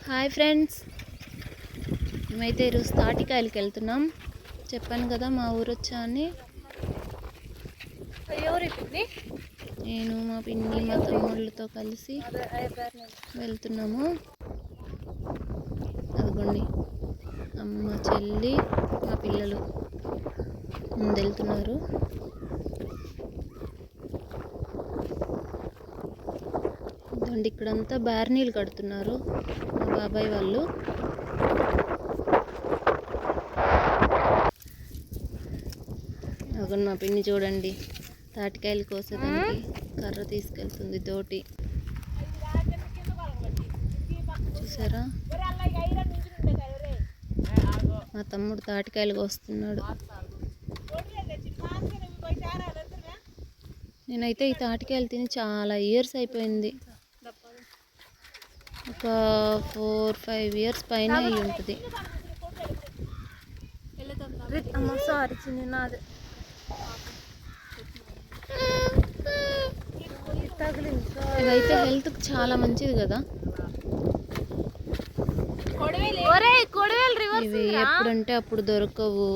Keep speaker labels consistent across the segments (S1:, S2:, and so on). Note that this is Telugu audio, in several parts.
S1: హాయ్ ఫ్రెండ్స్, మేమైతే ఈరోజు తాటికాయలకి వెళ్తున్నాం. చెప్పాను కదా మా ఊరు వచ్చా అని. నేను మా పిన్ని మా తమ్ముళ్ళతో కలిసి వెళ్తున్నాము. అదిగోండి అమ్మ చెల్లి మా పిల్లలు ముందెళ్తున్నారు. ఇదండి ఇక్కడంతా బార్నీలు కడుతున్నారు మా బాబాయ్ వాళ్ళు. అదిగోండి మా పిన్ని చూడండి తాటికాయలు కోసేదానికి కర్ర తీసుకెళ్తుంది తోటి. చూసారా, మా తమ్ముడు తాటికాయలు కోస్తున్నాడు. నేనైతే ఈ తాటికాయలు తిని చాలా ఇయర్స్ అయిపోయింది. ఒక 4-5 ఇయర్స్ పైన అయి ఉంటుంది. ఇవైతే హెల్త్కి చాలా మంచిది కదా. ఇవి ఎప్పుడంటే అప్పుడు దొరకవు,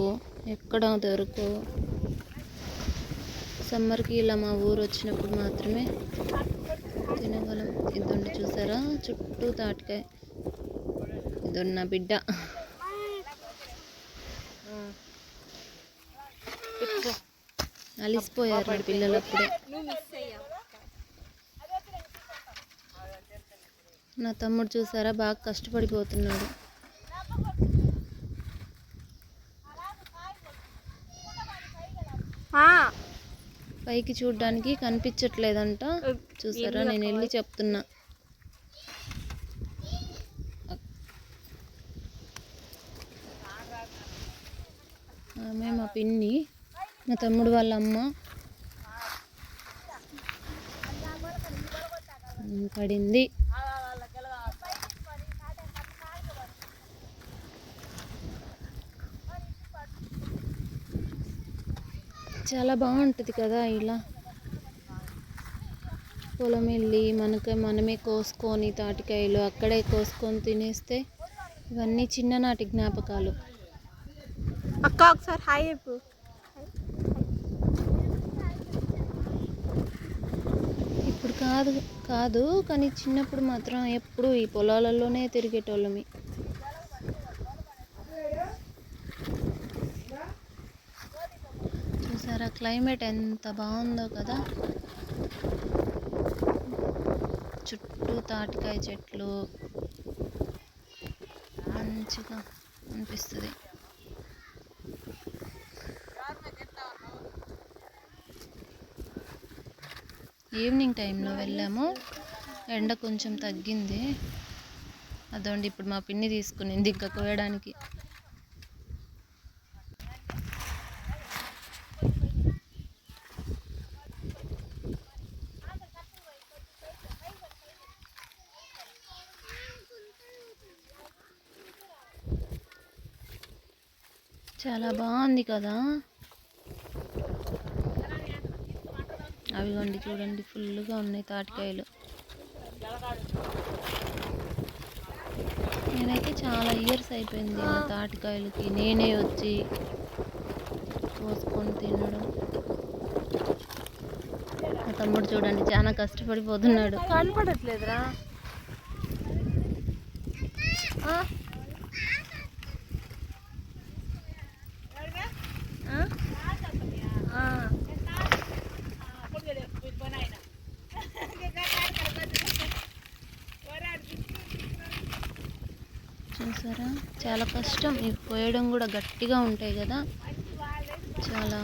S1: ఎక్కడ దొరకవు. సమ్మర్కి ఇలా మా ఊరు వచ్చినప్పుడు మాత్రమే తినగలం. ఇదండి చూసారా, చుట్టూ తాటికాయ. ఇదండి నా బిడ్డ. అలిసిపోయారు పిల్లలు అప్పుడే. నా తమ్ముడు చూసారా, బాగా కష్టపడిపోతున్నాడు. పైకి చూడడానికి కనిపించట్లేదంట. చూసారా, నేను వెళ్ళి చెప్తున్నా. ఆమె మా పిన్ని, మా తమ్ముడు వాళ్ళ అమ్మ. పడింది. చాలా బాగుంటుంది కదా ఇలా పొలం వెళ్ళి మనమే కోసుకొని తాటికాయలు అక్కడే కోసుకొని తినేస్తే ఇవన్నీ చిన్ననాటి జ్ఞాపకాలు.
S2: అక్క ఒకసారి హాయ్ చెప్పు.
S1: ఇప్పుడు కాదు కానీ చిన్నప్పుడు మాత్రం ఎప్పుడు ఈ పొలాలలోనే తిరిగేటోళ్ళమి. చూసారా, క్లైమేట్ ఎంత బాగుందో కదా. చుట్టూ తాటికాయ చెట్లు మంచిగా అనిపిస్తుంది. ఈవినింగ్ టైంలో వెళ్ళాము, ఎండ కొంచెం తగ్గింది. అదోండి ఇప్పుడు మా పిన్ని తీసుకునింది ఇంకా కోయడానికి. చాలా బాగుంది కదా. అవిగోండి చూడండి, ఫుల్గా ఉన్నాయి తాటికాయలు. నేనైతే చాలా ఇయర్స్ అయిపోయింది మా తాటికాయలకి నేనే వచ్చి కోసుకొని తినడం. మా తమ్ముడు చూడండి చాలా కష్టపడిపోతున్నాడు.
S2: కనపడట్లేదురా.
S1: చూసారా, చాలా కష్టం. ఇవి కోయడం కూడా గట్టిగా ఉంటాయి కదా, చాలా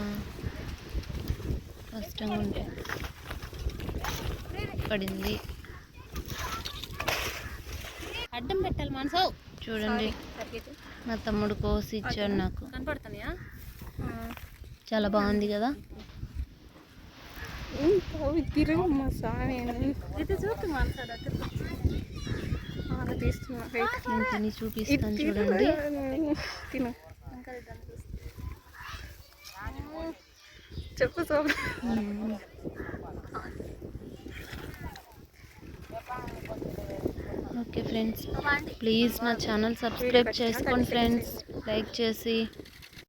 S1: కష్టంగా ఉంటాయి. పడింది.
S2: అడ్డం పెట్టాలి మనసు.
S1: చూడండి, మా తమ్ముడు కోసి ఇచ్చాడు నాకు.
S2: కనపడుతున్నాయా?
S1: చాలా బాగుంది కదా.
S2: తిరుగు స్వామి ఇది చూస్తు మనసు తీస్తున్నా.
S1: నేను తిని చూపిస్తాను చూడండి.
S2: తిను చెప్పు చూపు.
S1: ఓకే ఫ్రెండ్స్, ప్లీజ్ నా ఛానల్ సబ్స్క్రైబ్ చేసుకోండి ఫ్రెండ్స్, లైక్ చేసి